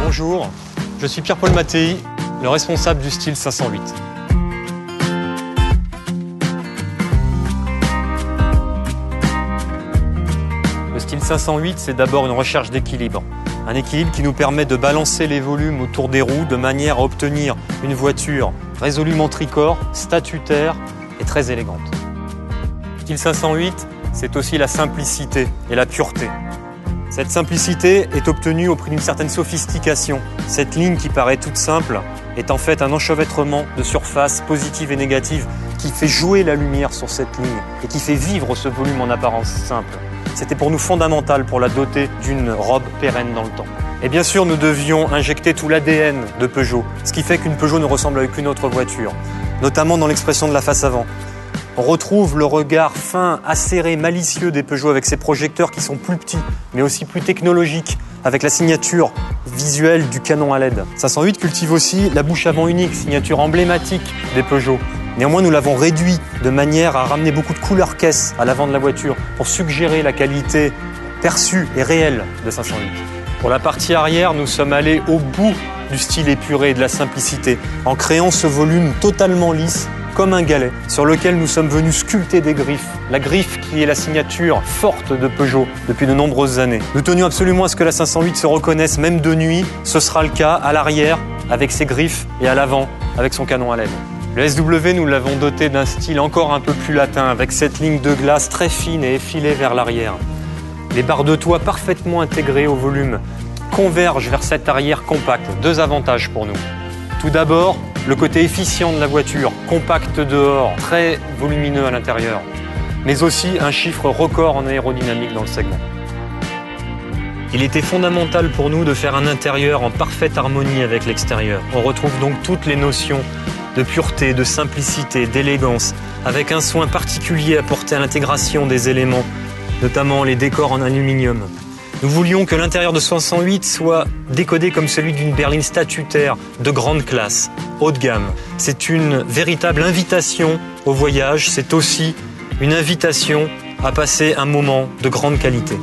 Bonjour, je suis Pierre-Paul Mattei, le responsable du style 508. Le style 508, c'est d'abord une recherche d'équilibre. Un équilibre qui nous permet de balancer les volumes autour des roues de manière à obtenir une voiture résolument tricorps, statutaire et très élégante. Le style 508, c'est aussi la simplicité et la pureté. Cette simplicité est obtenue au prix d'une certaine sophistication. Cette ligne qui paraît toute simple est en fait un enchevêtrement de surfaces positives et négatives qui fait jouer la lumière sur cette ligne et qui fait vivre ce volume en apparence simple. C'était pour nous fondamental pour la doter d'une robe pérenne dans le temps. Et bien sûr, nous devions injecter tout l'ADN de Peugeot, ce qui fait qu'une Peugeot ne ressemble à aucune autre voiture, notamment dans l'expression de la face avant. On retrouve le regard fin, acéré, malicieux des Peugeot avec ses projecteurs qui sont plus petits, mais aussi plus technologiques, avec la signature visuelle du canon à LED. 508 cultive aussi la bouche avant unique, signature emblématique des Peugeot. Néanmoins, nous l'avons réduit de manière à ramener beaucoup de couleurs caisse à l'avant de la voiture pour suggérer la qualité perçue et réelle de 508. Pour la partie arrière, nous sommes allés au bout du style épuré et de la simplicité en créant ce volume totalement lisse comme un galet, sur lequel nous sommes venus sculpter des griffes. La griffe qui est la signature forte de Peugeot depuis de nombreuses années. Nous tenions absolument à ce que la 508 se reconnaisse même de nuit. Ce sera le cas à l'arrière avec ses griffes et à l'avant avec son canon à LED. Le SW, nous l'avons doté d'un style encore un peu plus latin avec cette ligne de glace très fine et effilée vers l'arrière. Les barres de toit parfaitement intégrées au volume convergent vers cette arrière compacte. Deux avantages pour nous. Tout d'abord, le côté efficient de la voiture, compact dehors, très volumineux à l'intérieur, mais aussi un chiffre record en aérodynamique dans le segment. Il était fondamental pour nous de faire un intérieur en parfaite harmonie avec l'extérieur. On retrouve donc toutes les notions de pureté, de simplicité, d'élégance, avec un soin particulier apporté à l'intégration des éléments, notamment les décors en aluminium. Nous voulions que l'intérieur de 508 soit décodé comme celui d'une berline statutaire de grande classe, haut de gamme. C'est une véritable invitation au voyage, c'est aussi une invitation à passer un moment de grande qualité.